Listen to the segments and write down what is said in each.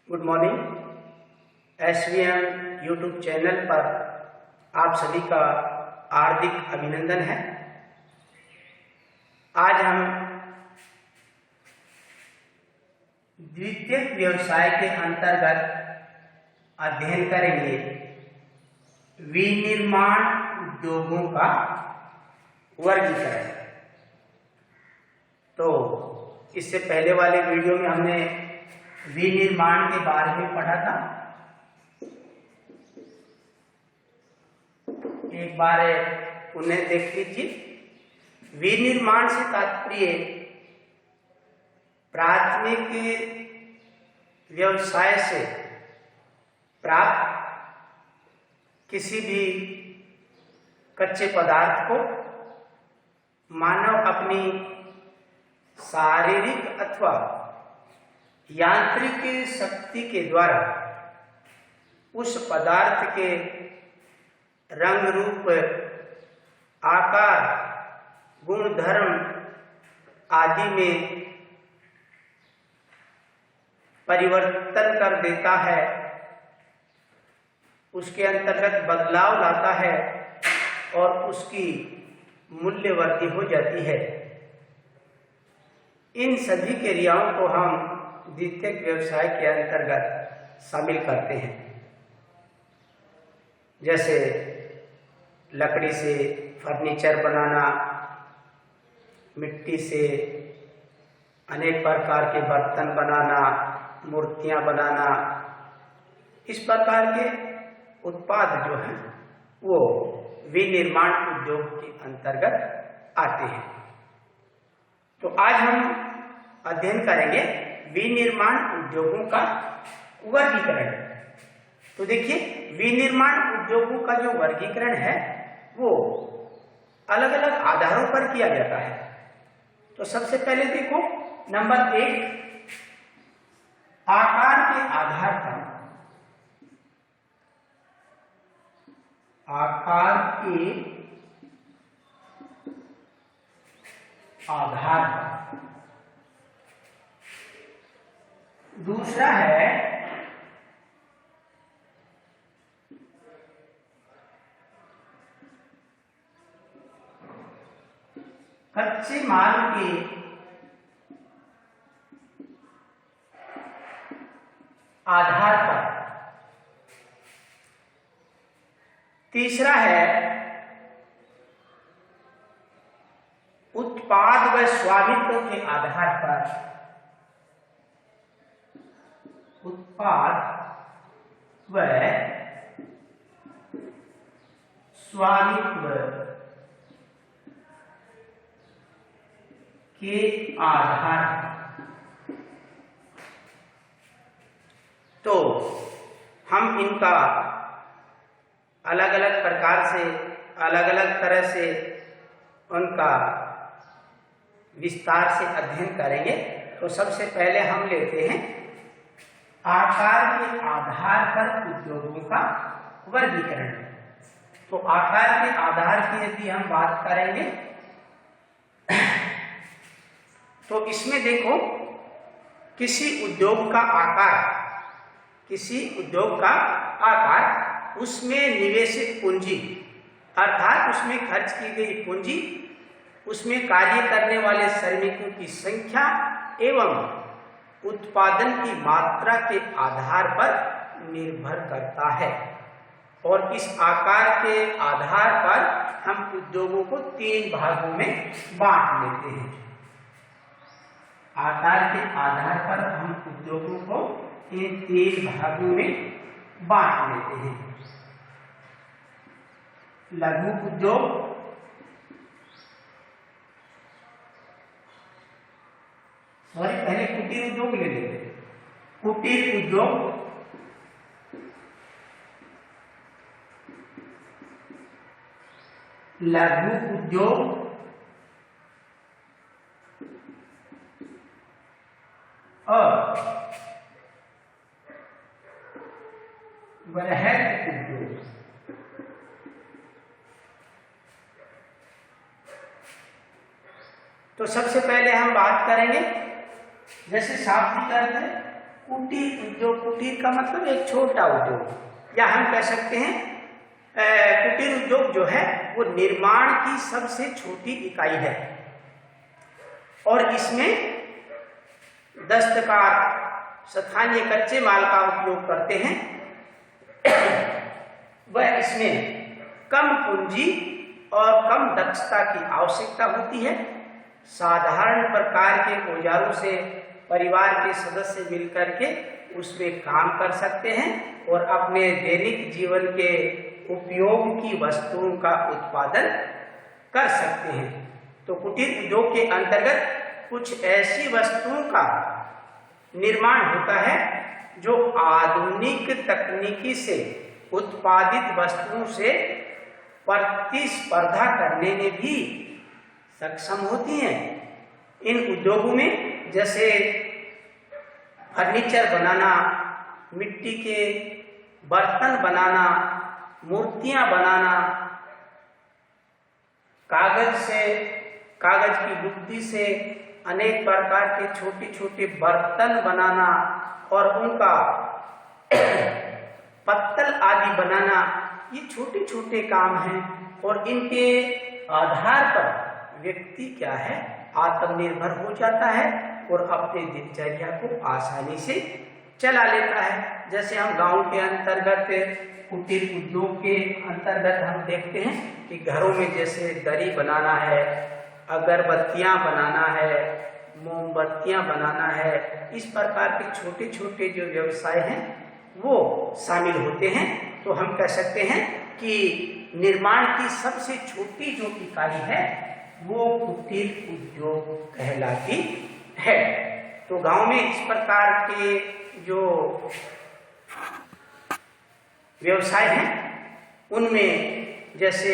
Good morning. SVM YouTube channel पर आप सभी का हार्दिक अभिनंदन है। आज हम द्वितीयक व्यवसाय के अंतर्गत अध्ययन करेंगे विनिर्माण उद्योगों का वर्गीकरण। तो इससे पहले वाले वीडियो में हमने विनिर्माण के बारे में पढ़ा था। एक बार उन्हें देख लीजिए। विनिर्माण से तात्पर्य प्राथमिक व्यवसाय से प्राप्त किसी भी कच्चे पदार्थ को मानव अपनी शारीरिक अथवा यांत्रिक शक्ति के द्वारा उस पदार्थ के रंग रूप, आकार, गुण धर्म आदि में परिवर्तन कर देता है, उसके अंतर्गत बदलाव लाता है और उसकी मूल्य वृद्धि हो जाती है। इन सभी क्रियाओं को हम द्वितीयक व्यवसाय के अंतर्गत शामिल करते हैं। जैसे लकड़ी से फर्नीचर बनाना, मिट्टी से अनेक प्रकार के बर्तन बनाना, मूर्तियां बनाना, इस प्रकार के उत्पाद जो हैं वो विनिर्माण उद्योग के अंतर्गत आते हैं। तो आज हम अध्ययन करेंगे विनिर्माण उद्योगों का वर्गीकरण। तो देखिए, विनिर्माण उद्योगों का जो वर्गीकरण है वो अलग अलग आधारों पर किया जाता है। तो सबसे पहले देखो, नंबर 1, आकार के आधार पर। आकार के आधार पर। दूसरा है कच्चे माल के आधार पर। तीसरा है उत्पाद व स्वामित्व के आधार पर। उत्पाद व स्वामित्व के आधार पर। तो हम इनका अलग अलग प्रकार से, अलग अलग तरह से उनका विस्तार से अध्ययन करेंगे। तो सबसे पहले हम लेते हैं आकार के आधार पर उद्योगों का वर्गीकरण। तो आकार के आधार की यदि हम बात करेंगे तो इसमें देखो, किसी उद्योग का आकार, किसी उद्योग का आकार, उसमें निवेशित पूंजी अर्थात उसमें खर्च की गई पूंजी, उसमें कार्य करने वाले श्रमिकों की संख्या एवं उत्पादन की मात्रा के आधार पर निर्भर करता है। और इस आकार के आधार पर हम उद्योगों को 3 भागों में बांट लेते हैं। आकार के आधार पर हम उद्योगों को इन 3 भागों में बांट लेते हैं। लघु उद्योग, पहले कुटीर उद्योग ले लेते हैं। कुटीर उद्योग, लघु उद्योग और बृहद उद्योग। तो सबसे पहले हम बात करेंगे, जैसे शाब्दिक अर्थ है कुटीर उद्योग, कुटीर का मतलब एक छोटा उद्योग, या हम कह सकते हैं कुटीर उद्योग जो है वो निर्माण की सबसे छोटी इकाई है और इसमें दस्तकार स्थानीय कच्चे माल का उपयोग करते हैं। वह इसमें कम पूंजी और कम दक्षता की आवश्यकता होती है। साधारण प्रकार के औजारों से परिवार के सदस्य मिलकर के उसमें काम कर सकते हैं और अपने दैनिक जीवन के उपयोग की वस्तुओं का उत्पादन कर सकते हैं। तो कुटीर उद्योग के अंतर्गत कुछ ऐसी वस्तुओं का निर्माण होता है जो आधुनिक तकनीकी से उत्पादित वस्तुओं से प्रतिस्पर्धा करने में भी सक्षम होती हैं। इन उद्योगों में जैसे फर्नीचर बनाना, मिट्टी के बर्तन बनाना, मूर्तियां बनाना, कागज की लुगदी से अनेक प्रकार के छोटे छोटे बर्तन बनाना और उनका पत्तल आदि बनाना, ये छोटे छोटे काम हैं और इनके आधार पर व्यक्ति क्या है, आत्मनिर्भर हो जाता है और अपने दिनचर्या को आसानी से चला लेता है। जैसे हम गांव के अंतर्गत कुटीर उद्योग के अंतर्गत हम देखते हैं कि घरों में जैसे दरी बनाना है, अगरबत्तियां बनाना है, मोमबत्तियां बनाना है, इस प्रकार के छोटे छोटे जो व्यवसाय हैं वो शामिल होते हैं। तो हम कह सकते हैं कि निर्माण की सबसे छोटी जो इकाई है वो कुटीर उद्योग कहलाती है। तो गांव में इस प्रकार के जो व्यवसाय हैं उनमें जैसे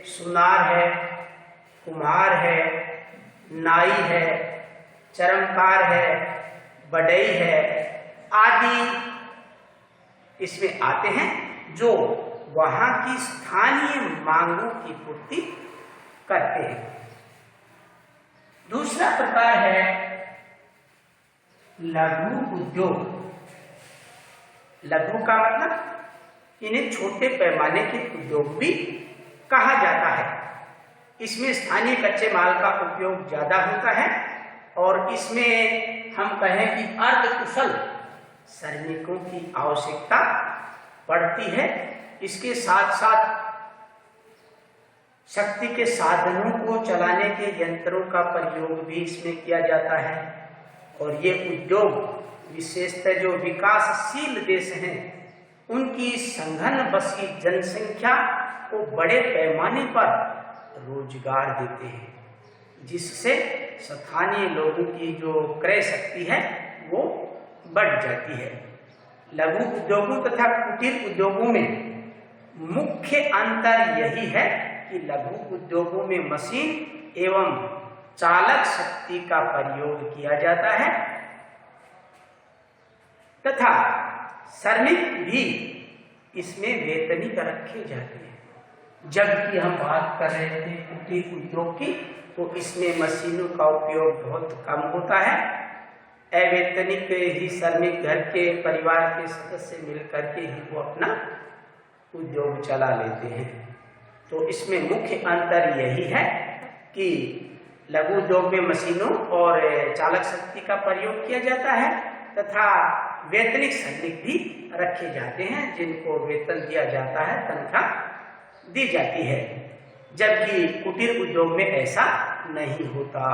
सुनार है, कुम्हार है, नाई है, चरमकार है, बढ़ई है आदि इसमें आते हैं जो वहां की स्थानीय मांगों की पूर्ति करते हैं। दूसरा प्रकार है लघु उद्योग। लघु का मतलब इन्हें छोटे पैमाने के उद्योग भी कहा जाता है। इसमें स्थानीय कच्चे माल का उपयोग ज्यादा होता है और इसमें हम कहें कि अर्धकुशल श्रमिकों की आवश्यकता पड़ती है। इसके साथ साथ शक्ति के साधनों को चलाने के यंत्रों का प्रयोग भी इसमें किया जाता है और ये उद्योग विशेषतः जो विकासशील देश हैं उनकी संघन बसी जनसंख्या को बड़े पैमाने पर रोजगार देते हैं, जिससे स्थानीय लोगों की जो क्रय शक्ति है वो बढ़ जाती है। लघु उद्योगों तथा कुटीर उद्योगों में मुख्य अंतर यही है कि लघु उद्योगों में मशीन एवं चालक शक्ति का प्रयोग किया जाता है तथा श्रमिक भी इसमें वेतनिक रखे जाते हैं। जबकि हम बात कर रहे थे कुटीर उद्योग की तो इसमें मशीनों का उपयोग बहुत कम होता है। अवैतनिक ही श्रमिक घर के परिवार के सदस्य मिलकर के ही वो अपना उद्योग चला लेते हैं। तो इसमें मुख्य अंतर यही है कि लघु उद्योग में मशीनों और चालक शक्ति का प्रयोग किया जाता है तथा वेतनिक श्रमिक भी रखे जाते हैं जिनको वेतन दिया जाता है, तनख्वाह दी जाती है। जबकि कुटीर उद्योग में ऐसा नहीं होता।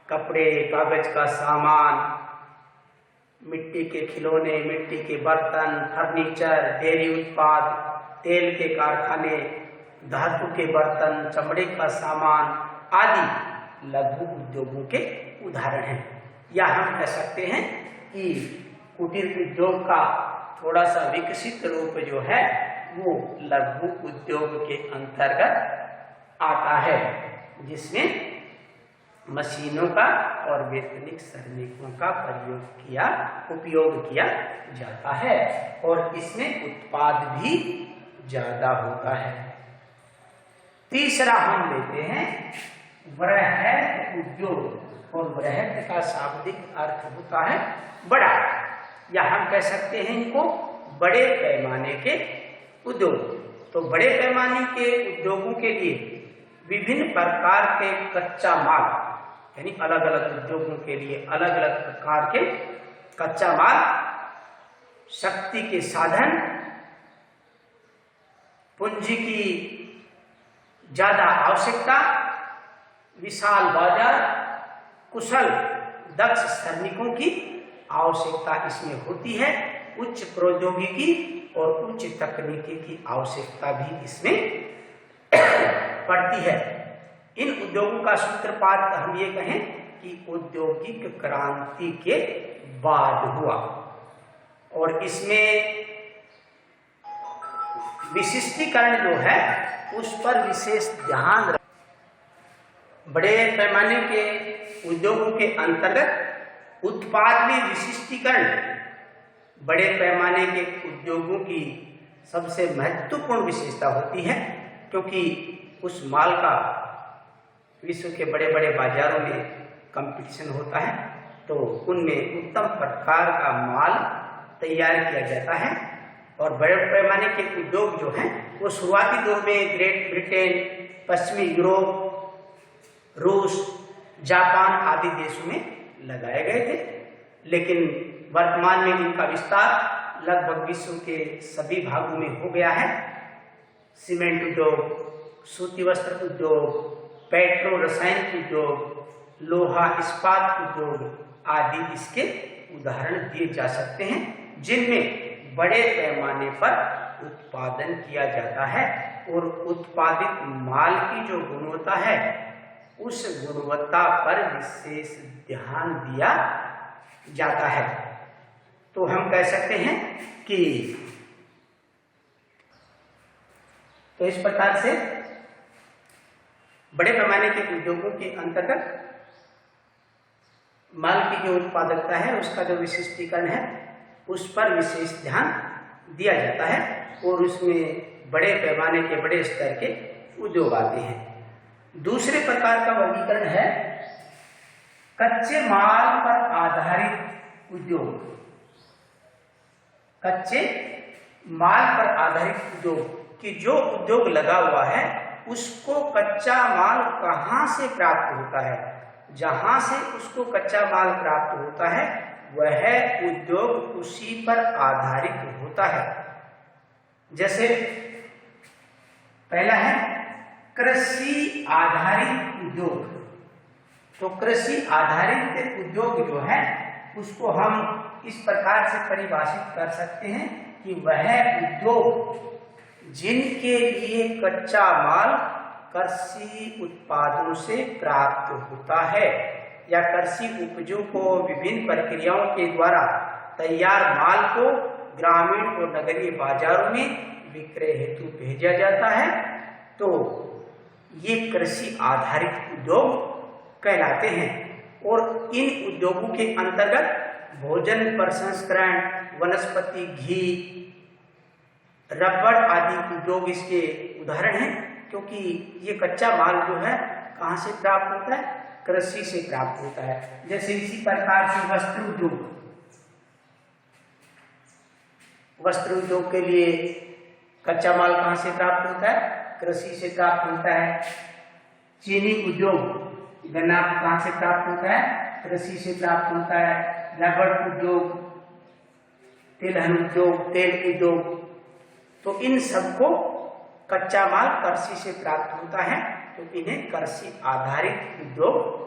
कपड़े, कागज का सामान, मिट्टी के खिलौने, मिट्टी के बर्तन, फर्नीचर, डेयरी उत्पाद, तेल के कारखाने, धातु के बर्तन, चमड़े का सामान आदि लघु उद्योगों के उदाहरण हैं। या हम कह सकते हैं कि कुटीर उद्योग का थोड़ा सा विकसित रूप जो है वो लघु उद्योग के अंतर्गत आता है, जिसमें मशीनों का और वेतनिक श्रमिकों का उपयोग किया जाता है और इसमें उत्पाद भी ज्यादा होता है। तीसरा हम लेते हैं वृहद उद्योग। और बृहत का शाब्दिक अर्थ होता है बड़ा, या हम कह सकते हैं इनको बड़े पैमाने के उद्योग। तो बड़े पैमाने के उद्योगों के लिए विभिन्न प्रकार के कच्चा माल, यानी अलग अलग उद्योगों के लिए अलग अलग प्रकार के कच्चा माल, शक्ति के साधन, पूंजी की ज्यादा आवश्यकता, विशाल बाजार, कुशल दक्ष श्रमिकों की आवश्यकता इसमें होती है। उच्च प्रौद्योगिकी और उच्च तकनीकी की आवश्यकता भी इसमें पड़ती है। इन उद्योगों का सूत्रपात हम ये कहें कि औद्योगिक क्रांति के बाद हुआ, और इसमें विशिष्टीकरण जो है उस पर विशेष ध्यान। बड़े पैमाने के उद्योगों के अंतर्गत उत्पाद में विशिष्टीकरण बड़े पैमाने के उद्योगों की सबसे महत्वपूर्ण विशेषता होती है, क्योंकि उस माल का विश्व के बड़े बड़े बाजारों में कंपटीशन होता है, तो उनमें उत्तम प्रकार का माल तैयार किया जाता है। और बड़े पैमाने के उद्योग जो हैं वो शुरुआती दौर में ग्रेट ब्रिटेन, पश्चिमी यूरोप, रूस, जापान आदि देशों में लगाए गए थे, लेकिन वर्तमान में इनका विस्तार लगभग विश्व के सभी भागों में हो गया है। सीमेंट उद्योग, सूती वस्त्र उद्योग, पेट्रो रसायन उद्योग, लोहा इस्पात उद्योग आदि इसके उदाहरण दिए जा सकते हैं, जिनमें बड़े पैमाने पर उत्पादन किया जाता है और उत्पादित माल की जो गुणवत्ता है उस गुणवत्ता पर विशेष ध्यान दिया जाता है। तो हम कह सकते हैं कि तो इस प्रकार से बड़े पैमाने के उद्योगों के अंतर्गत माल की जो उत्पादकता है उसका जो विशिष्टीकरण है उस पर विशेष ध्यान दिया जाता है, और उसमें बड़े पैमाने के बड़े स्तर के उद्योग आते हैं। दूसरे प्रकार का वर्गीकरण है कच्चे माल पर आधारित उद्योग। कच्चे माल पर आधारित उद्योग कि जो उद्योग लगा हुआ है उसको कच्चा माल कहाँ से प्राप्त होता है, जहां से उसको कच्चा माल प्राप्त होता है वह उद्योग उसी पर आधारित होता है। जैसे पहला है कृषि आधारित उद्योग। तो कृषि आधारित उद्योग जो है उसको हम इस प्रकार से परिभाषित कर सकते हैं कि वह उद्योग जिनके लिए कच्चा माल कृषि उत्पादों से प्राप्त होता है या कृषि उपजों को विभिन्न प्रक्रियाओं के द्वारा तैयार माल को ग्रामीण और नगरीय बाजारों में विक्रय हेतु भेजा जाता है, तो ये कृषि आधारित उद्योग कहलाते हैं। और इन उद्योगों के अंतर्गत भोजन प्रसंस्करण, वनस्पति घी, रबड़ आदि उद्योग इसके उदाहरण हैं, क्योंकि ये कच्चा माल जो है कहाँ से प्राप्त होता है, कृषि से प्राप्त होता है। जैसे इसी प्रकार से वस्त्र उद्योग, वस्त्र उद्योग के लिए कच्चा माल कहाँ से प्राप्त होता है, कृषि से प्राप्त होता है। चीनी उद्योग, गन्ना कहाँ से प्राप्त होता है, कृषि से प्राप्त होता है। रबड़ उद्योग, तिलहन उद्योग, तेल उद्योग, तो इन सबको कच्चा माल कृषि से प्राप्त होता है, तो इन्हें कृषि आधारित उद्योग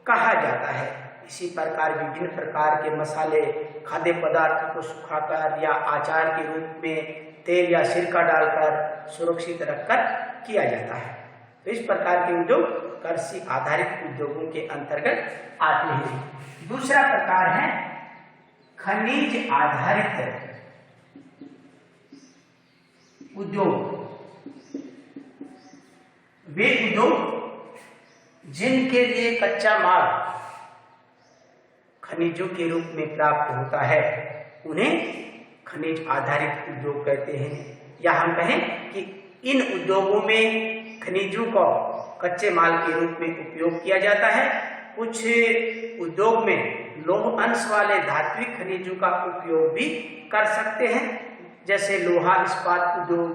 कहा जाता है। इसी प्रकार विभिन्न प्रकार के मसाले, खाद्य पदार्थ को सुखाकर या आचार के रूप में तेल या सिरका डालकर सुरक्षित रखकर किया जाता है। तो इस प्रकार के उद्योग कृषि आधारित उद्योगों के अंतर्गत आते हैं। दूसरा प्रकार है खनिज आधारित उद्योग। वे उद्योग जिनके लिए कच्चा माल खनिजों के रूप में प्राप्त होता है उन्हें खनिज आधारित उद्योग कहते हैं। या हम कहें कि इन उद्योगों में खनिजों को कच्चे माल के रूप में उपयोग किया जाता है कुछ उद्योग में लौह अंश वाले धात्विक खनिजों का उपयोग भी कर सकते हैं, जैसे लोहा इस्पात उद्योग,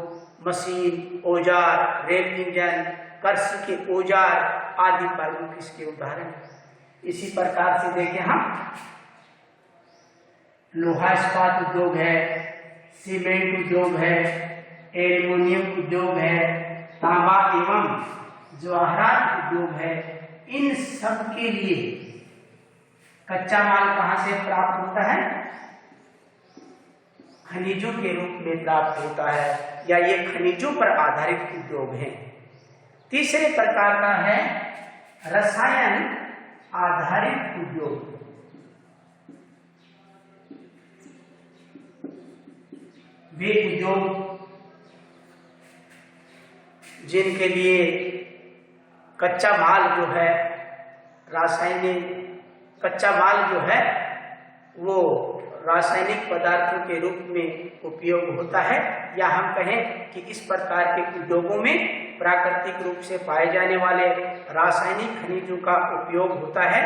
मशीन, औजार, रेल इंजन, कृषि के औजार आदि प्रमुख इसके उदाहरण। इसी प्रकार से देखें हम, लोहा इस्पात उद्योग है, सीमेंट उद्योग है, एल्युमिनियम उद्योग है, तांबा एवं जवाहरात उद्योग है। इन सब के लिए कच्चा माल कहां से प्राप्त होता है? खनिजों के रूप में प्राप्त होता है, या ये खनिजों पर आधारित उद्योग हैं। तीसरे प्रकार का है रसायन आधारित उद्योग। वे उद्योग जिनके लिए कच्चा माल जो है, रासायनिक कच्चा माल जो है वो रासायनिक पदार्थों के रूप में उपयोग होता है, या हम कहें कि इस प्रकार के उद्योगों में प्राकृतिक रूप से पाए जाने वाले रासायनिक खनिजों का उपयोग होता है।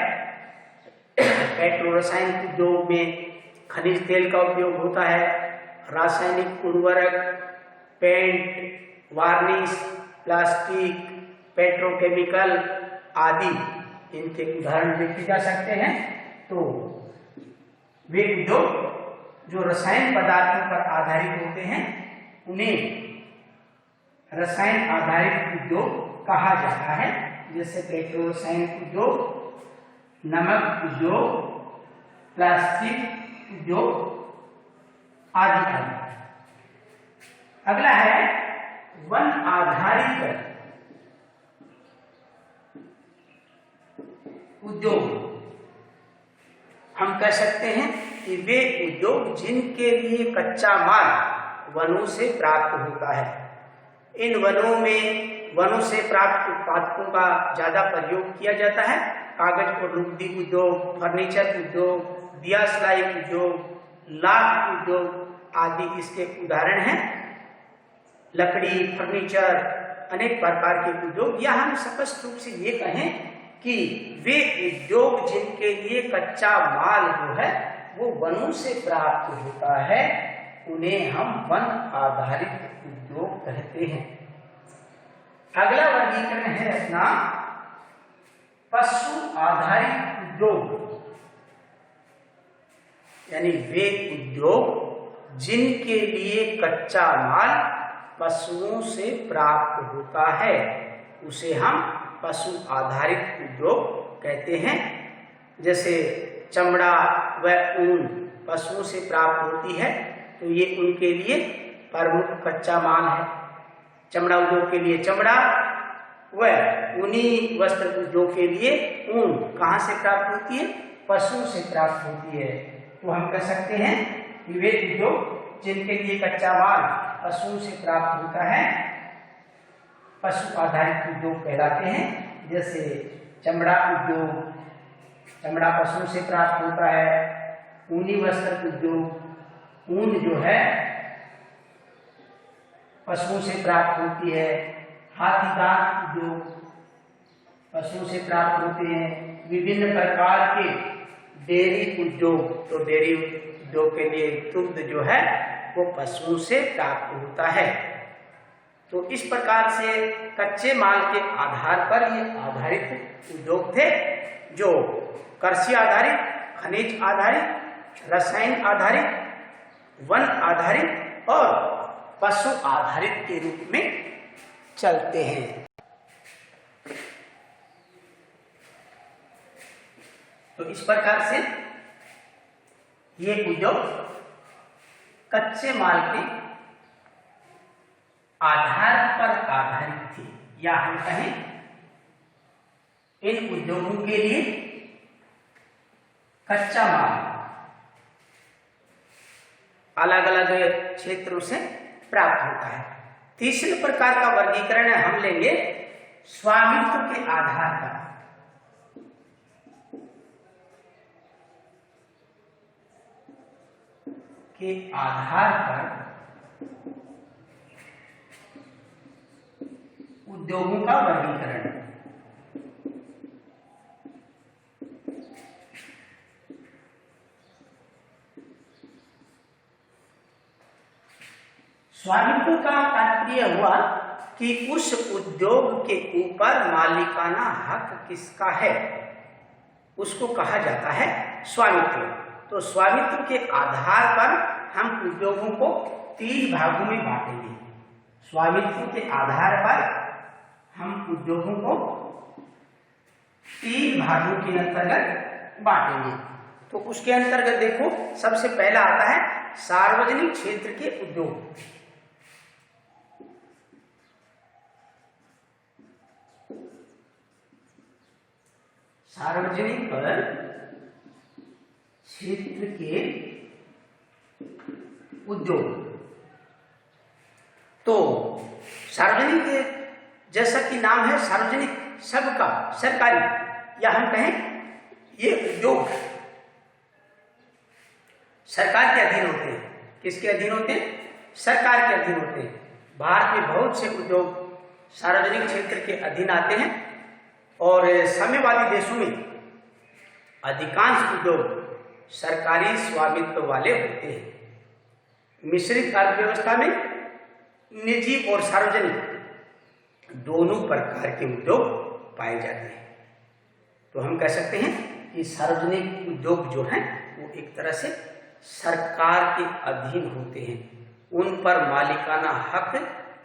पेट्रो रसायन उद्योग में खनिज तेल का उपयोग होता है। रासायनिक उर्वरक, पेंट, वार्निश, प्लास्टिक, पेट्रोकेमिकल आदि इनके उदाहरण देखे जा सकते हैं। तो वे उद्योग जो रसायन पदार्थों पर आधारित होते हैं उन्हें रसायन आधारित उद्योग कहा जाता है, जैसे पेट्रो रसायन उद्योग, नमक उद्योग, प्लास्टिक उद्योग आदि आदि। अगला है वन आधारित उद्योग। हम कह सकते हैं कि वे उद्योग जिनके लिए कच्चा माल वनों से प्राप्त होता है। इन वनों से प्राप्त उत्पादों का ज्यादा प्रयोग किया जाता है। कागज और लुगदी उद्योग, फर्नीचर उद्योग, दिया सिलाई उद्योग, लाख उद्योग आदि इसके उदाहरण हैं। लकड़ी, फर्नीचर, अनेक प्रकार के उद्योग, या हम स्पष्ट रूप से ये कहें कि वे उद्योग जिनके लिए कच्चा माल जो है वो वनों से प्राप्त होता है, उन्हें हम वन आधारित उद्योग कहते हैं। अगला वर्गीकरण है अपना पशु आधारित उद्योग, यानी वे उद्योग जिनके लिए कच्चा माल पशुओं से प्राप्त होता है, उसे हम पशु आधारित उद्योग कहते हैं। जैसे चमड़ा व ऊन पशुओं से प्राप्त होती है, तो ये उनके लिए प्रमुख कच्चा माल है। चमड़ा उद्योग के लिए चमड़ा व ऊनी वस्त्र उद्योग के लिए ऊन कहाँ से प्राप्त होती है? पशुओं से प्राप्त होती है। तो हम कह सकते हैं कि वे उद्योग जिनके लिए कच्चा माल पशुओं से प्राप्त होता है पशु आधारित उद्योग कहलाते हैं। जैसे चमड़ा उद्योग, चमड़ा पशुओं से प्राप्त होता है। ऊनी वस्त्र उद्योग, ऊन जो है पशुओं से प्राप्त होती है। हाथी दांत उद्योग पशुओं से प्राप्त होते हैं। विभिन्न प्रकार के डेयरी उद्योग, तो डेयरी उद्योग के लिए दुग्ध जो है वो पशुओं से प्राप्त होता है। तो इस प्रकार से कच्चे माल के आधार पर ये आधारित उद्योग थे, जो कृषि आधारित, खनिज आधारित, रसायन आधारित, वन आधारित और पशु आधारित के रूप में चलते हैं। तो इस प्रकार से ये उद्योग कच्चे माल के आधार पर आधारित थी, या हम कहें इन उद्योगों के लिए कच्चा माल अलग अलग क्षेत्रों से प्राप्त होता है। तीसरे प्रकार का वर्गीकरण हम लेंगे स्वामित्व के आधार पर। के आधार पर उद्योगों का वर्गीकरण। स्वामित्व का तात्पर्य हुआ कि उस उद्योग के ऊपर मालिकाना हक किसका है, उसको कहा जाता है स्वामित्व। तो स्वामित्व के आधार पर हम उद्योगों को 3 भागों में बांटेंगे। स्वामित्व के आधार पर हम उद्योगों को 3 भागों के अंतर्गत बांटेंगे। तो उसके अंतर्गत देखो, सबसे पहला आता है सार्वजनिक क्षेत्र के उद्योग। सार्वजनिक क्षेत्र के उद्योग। तो सार्वजनिक जैसा कि नाम है, सार्वजनिक सबका, सरकारी, या हम कहें ये उद्योग सरकार के अधीन होते हैं। किसके अधीन होते हैं? सरकार के अधीन होते हैं। भारत में बहुत से उद्योग सार्वजनिक क्षेत्र के अधीन आते हैं और साम्यवादी देशों में अधिकांश उद्योग सरकारी स्वामित्व वाले होते हैं। मिश्रित अर्थव्यवस्था में निजी और सार्वजनिक दोनों प्रकार के उद्योग पाए जाते हैं। तो हम कह सकते हैं कि सार्वजनिक उद्योग जो हैं वो एक तरह से सरकार के अधीन होते हैं, उन पर मालिकाना हक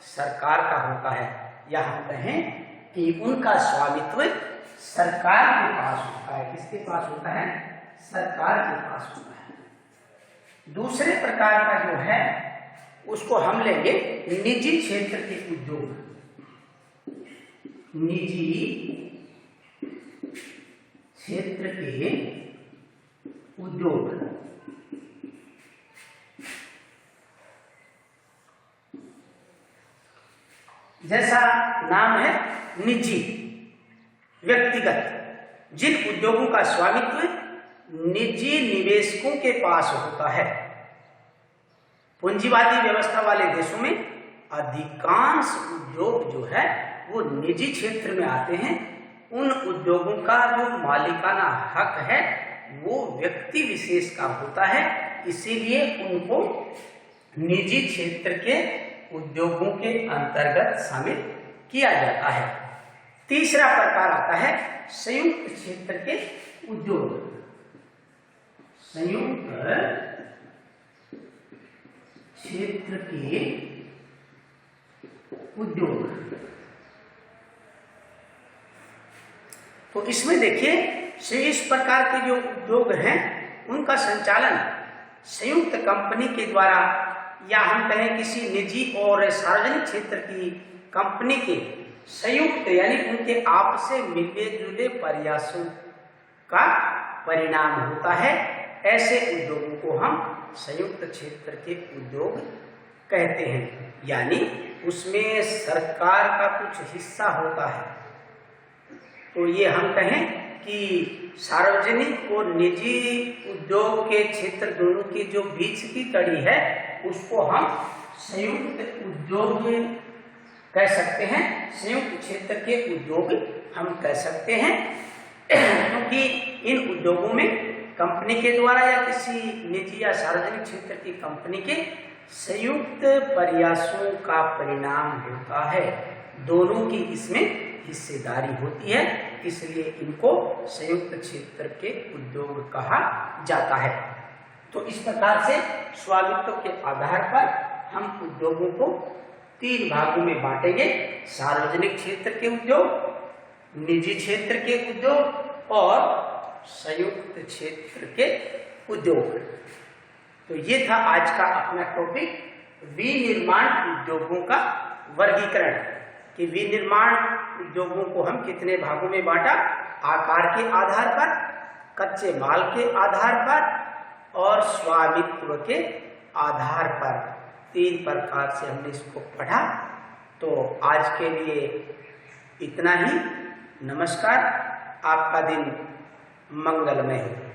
सरकार का होता है, या हम कहें कि उनका स्वामित्व सरकार के पास होता है। किसके पास होता है? सरकार के पास होता है। दूसरे प्रकार का जो है उसको हम लेंगे निजी क्षेत्र के उद्योग। निजी क्षेत्र के उद्योग। जैसा नाम है निजी, व्यक्तिगत, जिन उद्योगों का स्वामित्व निजी निवेशकों के पास होता है। पूंजीवादी व्यवस्था वाले देशों में अधिकांश उद्योग जो है वो निजी क्षेत्र में आते हैं। उन उद्योगों का जो मालिकाना हक है वो व्यक्ति विशेष का होता है, इसीलिए उनको निजी क्षेत्र के उद्योगों के अंतर्गत शामिल किया जाता है। तीसरा प्रकार आता है संयुक्त क्षेत्र के उद्योग। संयुक्त क्षेत्र के उद्योग। तो इसमें देखिए, इस प्रकार के जो उद्योग हैं उनका संचालन संयुक्त कंपनी के द्वारा, या हम कहें किसी निजी और सार्वजनिक क्षेत्र की कंपनी के संयुक्त, यानी उनके आपस से मिलने जुले प्रयासों का परिणाम होता है। ऐसे उद्योगों को हम संयुक्त क्षेत्र के उद्योग कहते हैं, यानी उसमें सरकार का कुछ हिस्सा होता है। तो ये हम कहें कि सार्वजनिक और निजी उद्योग के क्षेत्र दोनों की जो बीच की कड़ी है उसको हम संयुक्त उद्योग कह सकते हैं, संयुक्त क्षेत्र के उद्योग हम कह सकते हैं, क्योंकि इन उद्योगों में कंपनी के द्वारा या किसी निजी या सार्वजनिक क्षेत्र की कंपनी के संयुक्त प्रयासों का परिणाम होता है। दोनों की इसमें हिस्सेदारी होती है, इसलिए इनको संयुक्त क्षेत्र के उद्योग कहा जाता है। तो इस प्रकार से स्वामित्व के आधार पर हम उद्योगों को 3 भागों में बांटेंगे: सार्वजनिक क्षेत्र के उद्योग, निजी क्षेत्र के उद्योग और संयुक्त क्षेत्र के उद्योग। तो ये था आज का अपना टॉपिक, विनिर्माण उद्योगों का वर्गीकरण, कि विनिर्माण उद्योगों को हम कितने भागों में बांटा: आकार के आधार पर, कच्चे माल के आधार पर और स्वामित्व के आधार पर। 3 प्रकार से हमने इसको पढ़ा। तो आज के लिए इतना ही। नमस्कार, आपका दिन मंगलमय हो।